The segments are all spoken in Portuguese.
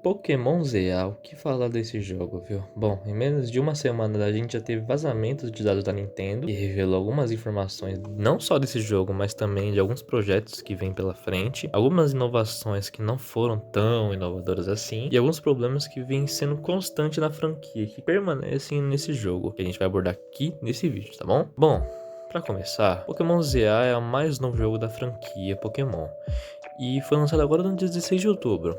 Pokémon ZA, o que falar desse jogo, viu? Bom, em menos de uma semana a gente já teve vazamentos de dados da Nintendo e revelou algumas informações não só desse jogo, mas também de alguns projetos que vêm pela frente, algumas inovações que não foram tão inovadoras assim e alguns problemas que vêm sendo constantes na franquia, que permanecem nesse jogo, que a gente vai abordar aqui nesse vídeo, tá bom? Bom, pra começar, Pokémon ZA é o mais novo jogo da franquia Pokémon e foi lançado agora no dia 16 de outubro.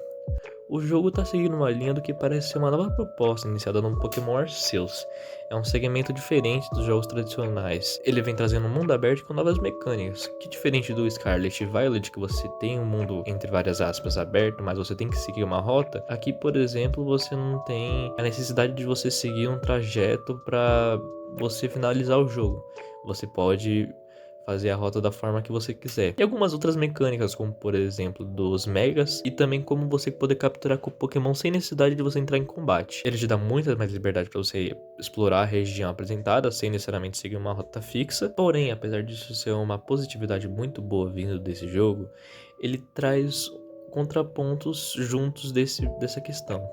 O jogo está seguindo uma linha do que parece ser uma nova proposta iniciada no Pokémon Arceus. É um segmento diferente dos jogos tradicionais. Ele vem trazendo um mundo aberto com novas mecânicas, que diferente do Scarlet e Violet, que você tem um mundo entre várias aspas aberto, mas você tem que seguir uma rota. Aqui, por exemplo, você não tem a necessidade de você seguir um trajeto para você finalizar o jogo. Você pode fazer a rota da forma que você quiser. E algumas outras mecânicas, como por exemplo dos Megas, e também como você poder capturar com o Pokémon sem necessidade de você entrar em combate. Ele te dá muita mais liberdade para você explorar a região apresentada, sem necessariamente seguir uma rota fixa. Porém, apesar disso ser uma positividade muito boa vindo desse jogo, ele traz contrapontos juntos dessa questão.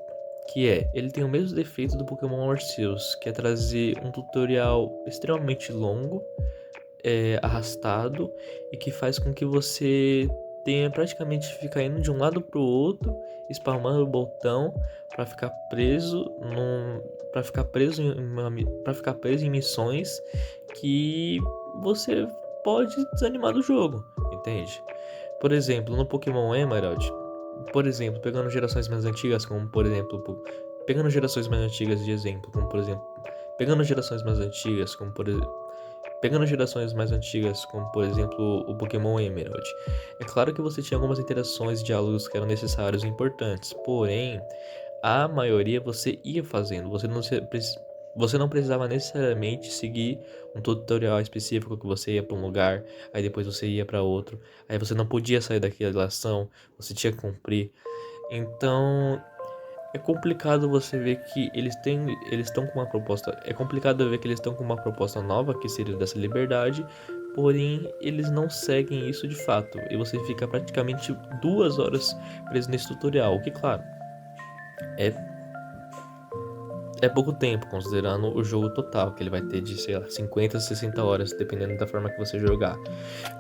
Que é, ele tem o mesmo defeito do Pokémon Arceus, que é trazer um tutorial extremamente longo, arrastado, e que faz com que você tenha praticamente ficar indo de um lado pro outro, spamando o botão para ficar preso para ficar preso em missões que você pode desanimar do jogo, entende? Por exemplo, no Pokémon Emerald, por exemplo, pegando gerações mais antigas, como por exemplo, pegando gerações mais antigas de exemplo, como por exemplo, pegando gerações mais antigas, como por exemplo, pegando gerações mais antigas, como por exemplo o Pokémon Emerald, é claro que você tinha algumas interações e diálogos que eram necessários e importantes, porém, a maioria você ia fazendo, você não precisava necessariamente seguir um tutorial específico que você ia para um lugar, aí depois você ia para outro, aí você não podia sair daquela ação, você tinha que cumprir. Então, é complicado você ver que eles estão com uma proposta. É complicado ver que eles estão com uma proposta nova, que seria dessa liberdade, porém eles não seguem isso de fato. E você fica praticamente 2 horas preso nesse tutorial, o que, claro, é pouco tempo, considerando o jogo total, que ele vai ter de, sei lá, 50 a 60 horas, dependendo da forma que você jogar.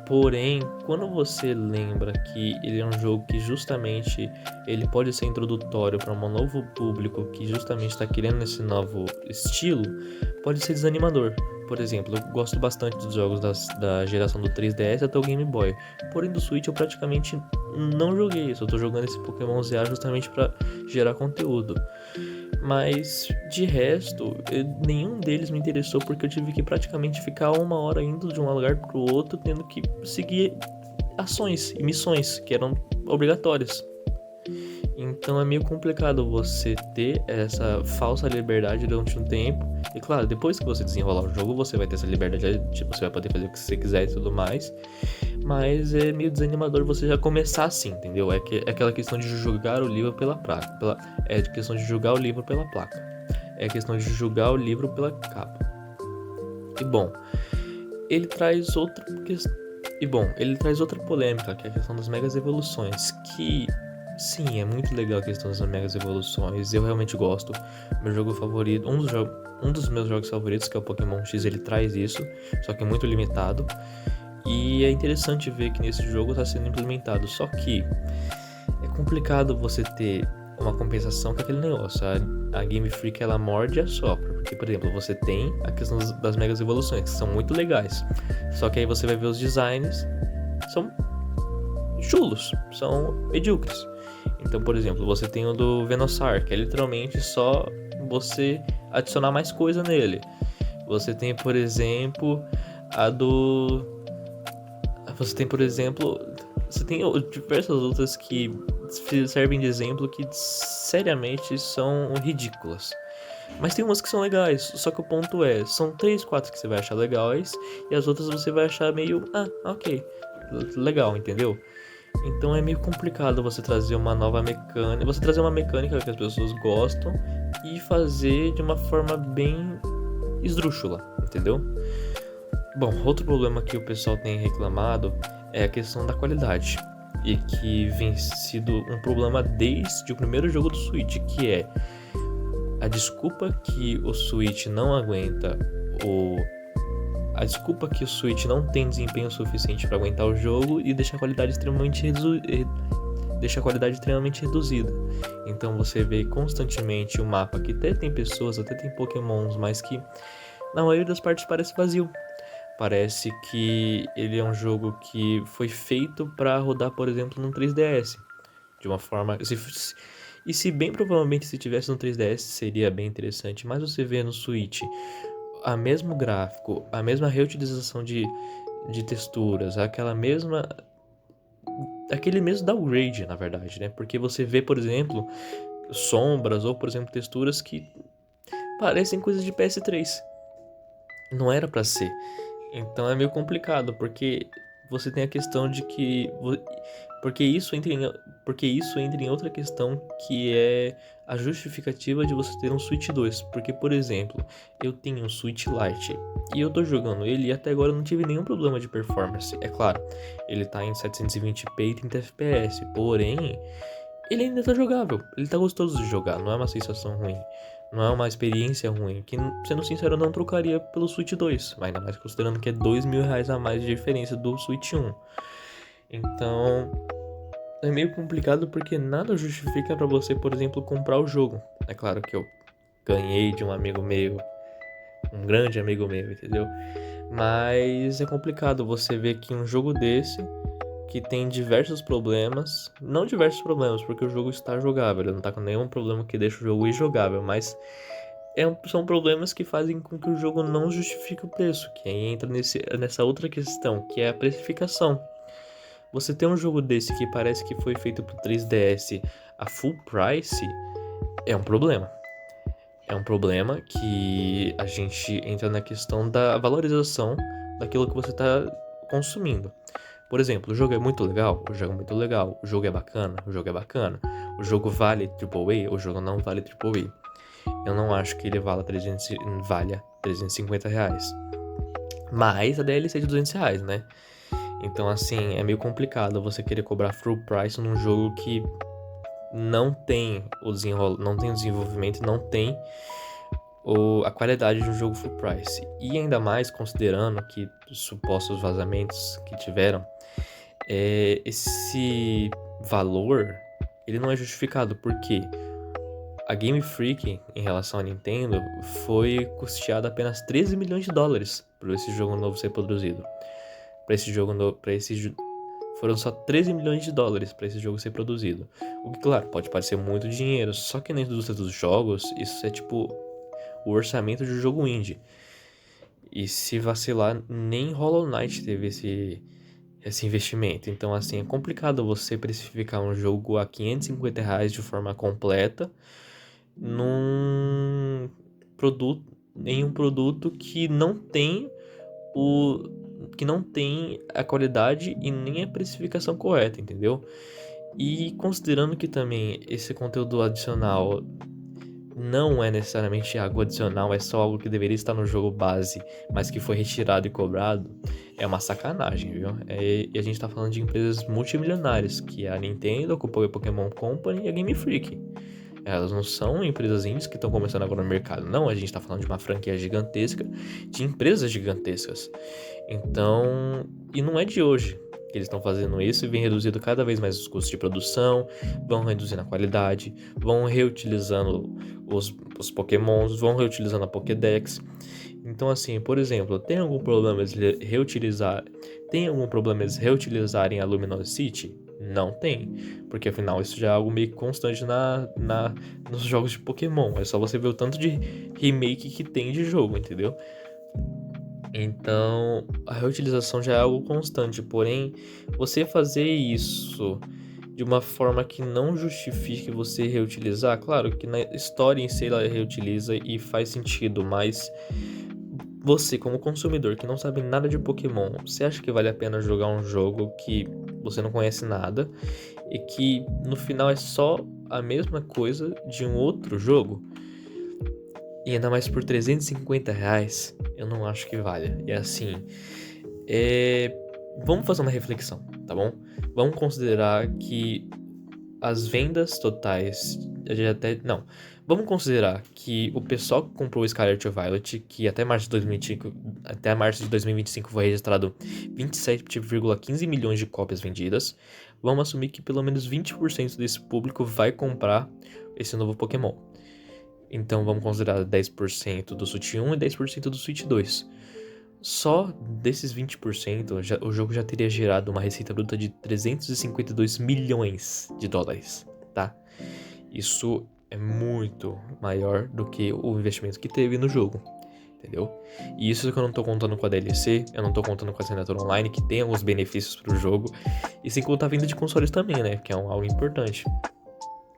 Porém, quando você lembra que ele é um jogo que justamente ele pode ser introdutório para um novo público que justamente está querendo esse novo estilo, pode ser desanimador. Por exemplo, eu gosto bastante dos jogos da geração do 3DS até o Game Boy. Porém, do Switch eu praticamente não joguei isso. Eu tô jogando esse Pokémon ZA justamente para gerar conteúdo. Mas, de resto, nenhum deles me interessou porque eu tive que praticamente ficar 1 hora indo de um lugar pro outro, tendo que seguir ações e missões que eram obrigatórias. Então é meio complicado você ter essa falsa liberdade durante um tempo. E claro, depois que você desenrolar o jogo, você vai ter essa liberdade, tipo, você vai poder fazer o que você quiser e tudo mais. Mas é meio desanimador você já começar assim, entendeu? É aquela questão de julgar o livro pela placa. É a questão de julgar o livro pela placa. É a questão de julgar o livro pela capa. E bom, ele traz outra questão. Ele traz outra polêmica, que é a questão das megas evoluções, que sim, é muito legal a questão das megas evoluções, eu realmente gosto. Meu jogo favorito, um dos meus jogos favoritos, que é o Pokémon X, ele traz isso, só que é muito limitado. E é interessante ver que nesse jogo está sendo implementado, só que é complicado você ter uma compensação com aquele negócio. A Game Freak, ela morde e assopra, porque, por exemplo, você tem a questão das megas evoluções, que são muito legais, só que aí você vai ver os designs, são chulos, são medíocres. Então, por exemplo, você tem o do Venusaur, que é literalmente só você adicionar mais coisa nele. Você tem, por exemplo, você tem diversas outras que servem de exemplo que seriamente são ridículas. Mas tem umas que são legais, só que o ponto é, são 3, 4 que você vai achar legais e as outras você vai achar meio, ok, legal, entendeu? Então é meio complicado você trazer uma nova mecânica, que as pessoas gostam e fazer de uma forma bem esdrúxula, entendeu? Bom, outro problema que o pessoal tem reclamado é a questão da qualidade. e que vem sido um problema desde o primeiro jogo do Switch, que é a desculpa que o Switch não aguenta a desculpa que o Switch não tem desempenho suficiente para aguentar o jogo e deixa a qualidade extremamente reduzida. Então você vê constantemente o mapa que até tem pessoas, até tem Pokémons, mas que na maioria das partes parece vazio. Parece que ele é um jogo que foi feito para rodar, por exemplo, no 3DS. De uma forma... se bem provavelmente se tivesse no 3DS seria bem interessante, mas você vê no Switch a mesmo gráfico, a mesma reutilização de texturas, aquele mesmo downgrade, na verdade, né? Porque você vê, por exemplo, sombras ou, por exemplo, texturas que parecem coisas de PS3. Não era pra ser. Então é meio complicado, porque você tem a questão de que... Porque isso entra em outra questão, que é a justificativa de você ter um Switch 2. Porque, por exemplo, eu tenho um Switch Lite e eu tô jogando ele e até agora eu não tive nenhum problema de performance. É claro, ele tá em 720p e 30 fps, porém, ele ainda tá jogável. Ele tá gostoso de jogar, não é uma sensação ruim. Não é uma experiência ruim, que, sendo sincero, eu não trocaria pelo Switch 2. Ainda mais considerando que é R$2.000 a mais de diferença do Switch 1. Então, é meio complicado porque nada justifica pra você, por exemplo, comprar o jogo. É claro que eu ganhei de um amigo meu, um grande amigo meu, entendeu? Mas é complicado você ver que um jogo desse, que tem diversos problemas, não diversos problemas, porque o jogo está jogável, ele não tá com nenhum problema que deixa o jogo injogável, mas são problemas que fazem com que o jogo não justifique o preço, que aí entra nessa outra questão, que é a precificação. Você tem um jogo desse que parece que foi feito pro 3DS a full price, é um problema. É um problema que a gente entra na questão da valorização daquilo que você está consumindo. Por exemplo, o jogo é muito legal, o jogo é muito legal, o jogo é bacana, o jogo é bacana, o jogo vale AAA, o jogo não vale AAA. Eu não acho que ele valha R$350. Mas a DLC é de R$200, né? Então, assim, é meio complicado você querer cobrar full price num jogo que não tem o desenvolvimento, não tem a qualidade de um jogo full price. E ainda mais considerando que os supostos vazamentos que tiveram, esse valor, ele não é justificado, porque a Game Freak, em relação à Nintendo, foi custeada apenas $13 milhões para esse jogo novo ser produzido. Foram só $13 milhões para esse jogo ser produzido. O que, claro, pode parecer muito dinheiro, só que na indústria dos jogos, isso é tipo o orçamento de um jogo indie. E se vacilar, nem Hollow Knight teve esse investimento. Então, assim, é complicado você precificar um jogo a R$550 de forma completa em um produto que não tem a qualidade e nem a precificação correta, entendeu? E considerando que também esse conteúdo adicional não é necessariamente algo adicional, é só algo que deveria estar no jogo base, mas que foi retirado e cobrado, é uma sacanagem, viu? E a gente tá falando de empresas multimilionárias, que é a Nintendo, a Pokémon Company e a Game Freak. Elas não são empresas indies que estão começando agora no mercado. Não, a gente tá falando de uma franquia gigantesca, de empresas gigantescas. Então, e não é de hoje que eles estão fazendo isso e vem reduzindo cada vez mais os custos de produção, vão reduzindo a qualidade, vão reutilizando os Pokémons, vão reutilizando a Pokédex. Então, assim, por exemplo, tem algum problema eles reutilizarem a Luminous City? Não tem, porque afinal isso já é algo meio constante nos jogos de Pokémon. É só você ver o tanto de remake que tem de jogo, entendeu? Então, a reutilização já é algo constante, porém, você fazer isso de uma forma que não justifique você reutilizar, claro que na história em si ela reutiliza e faz sentido, mas você, como consumidor que não sabe nada de Pokémon, você acha que vale a pena jogar um jogo que você não conhece nada e que no final é só a mesma coisa de um outro jogo? E ainda mais por R$350, eu não acho que valha. E assim, Vamos fazer uma reflexão, tá bom? Vamos considerar que as vendas totais, não. Vamos considerar que o pessoal que comprou o Scarlet Violet, que até março de 2025, até março de 2025 foi registrado 27,15 milhões de cópias vendidas. Vamos assumir que pelo menos 20% desse público vai comprar esse novo Pokémon. Então vamos considerar 10% do Switch 1 e 10% do Switch 2. Só desses 20%, o jogo já teria gerado uma receita bruta de 352 milhões de dólares, tá? Isso é muito maior do que o investimento que teve no jogo, entendeu? E isso que eu não tô contando com a DLC, eu não tô contando com a assinatura online, que tem alguns benefícios pro jogo, e sem contar a venda de consoles também, né? Que é algo importante.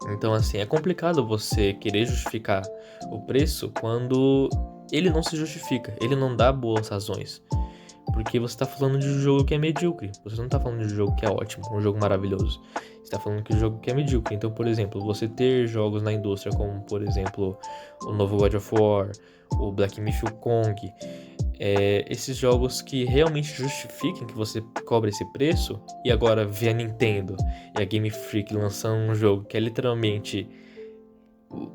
Então, assim, é complicado você querer justificar o preço quando ele não se justifica, ele não dá boas razões. Porque você tá falando de um jogo que é medíocre, você não tá falando de um jogo que é ótimo, um jogo maravilhoso. Você tá falando que o jogo que é medíocre. Então, por exemplo, você ter jogos na indústria como, por exemplo, o novo God of War, o Black Myth Wukong, esses jogos que realmente justifiquem que você cobre esse preço, e agora vê a Nintendo e a Game Freak lançando um jogo que é literalmente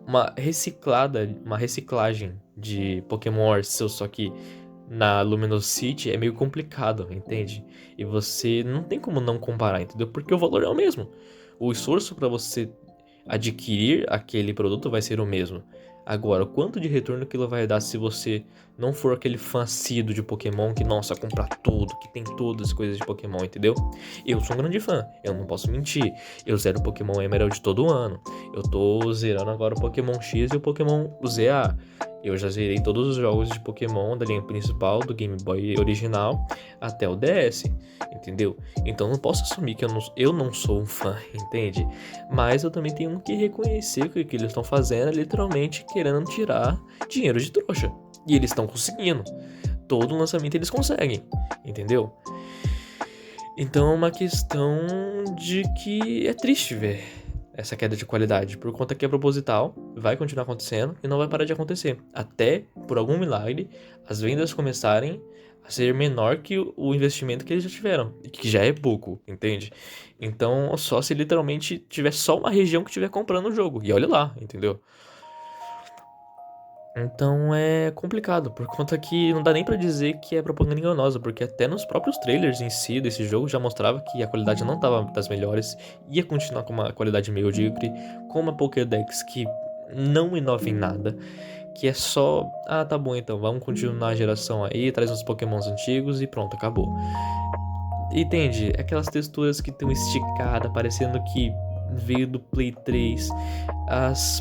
uma reciclagem de Pokémon Arceus, só que na Luminosity é meio complicado, entende? E você não tem como não comparar, entendeu? Porque o valor é o mesmo. O esforço para você adquirir aquele produto vai ser o mesmo. Agora, o quanto de retorno aquilo vai dar se você não for aquele fã assíduo de Pokémon que, nossa, compra tudo, que tem todas as coisas de Pokémon, entendeu? Eu sou um grande fã, eu não posso mentir. Eu zero Pokémon Emerald todo ano. Eu tô zerando agora o Pokémon X e o Pokémon ZA. Eu já zerei todos os jogos de Pokémon da linha principal, do Game Boy original, até o DS, entendeu? Então não posso assumir que eu não sou um fã, entende? Mas eu também tenho que reconhecer que o que eles estão fazendo é literalmente querendo tirar dinheiro de trouxa. E eles estão conseguindo. Todo lançamento eles conseguem, entendeu? Então é uma questão de que é triste ver essa queda de qualidade, por conta que é proposital, vai continuar acontecendo e não vai parar de acontecer. Até, por algum milagre, as vendas começarem a ser menor que o investimento que eles já tiveram, que já é pouco, entende? Então, só se literalmente tiver só uma região que estiver comprando o jogo, e olha lá, entendeu? Então é complicado, por conta que não dá nem pra dizer que é propaganda enganosa, porque até nos próprios trailers em si desse jogo já mostrava que a qualidade não tava das melhores, ia continuar com uma qualidade medíocre, com uma Pokédex que não inova em nada, que é só, tá bom então, vamos continuar a geração aí, traz uns Pokémons antigos e pronto, acabou. Entende? Aquelas texturas que estão esticadas, parecendo que veio do Play 3.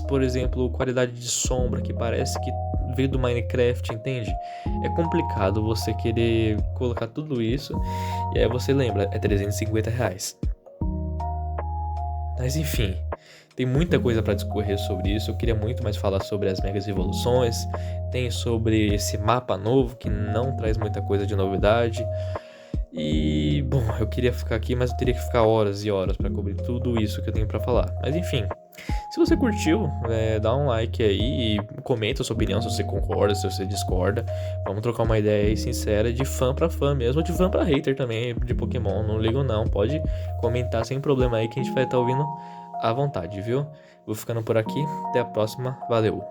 Por exemplo, qualidade de sombra que parece que veio do Minecraft, entende? É complicado você querer colocar tudo isso e aí você lembra, é R$350. Mas enfim, tem muita coisa para discorrer sobre isso. Eu queria muito mais falar sobre as megas evoluções, tem sobre esse mapa novo que não traz muita coisa de novidade. E, bom, eu queria ficar aqui, mas eu teria que ficar horas e horas pra cobrir tudo isso que eu tenho pra falar. Mas enfim, se você curtiu, dá um like aí e comenta a sua opinião, se você concorda, se você discorda. Vamos trocar uma ideia aí sincera de fã pra fã mesmo, de fã pra hater também, de Pokémon, não ligo não. Pode comentar sem problema aí que a gente vai estar ouvindo à vontade, viu? Vou ficando por aqui, até a próxima, valeu!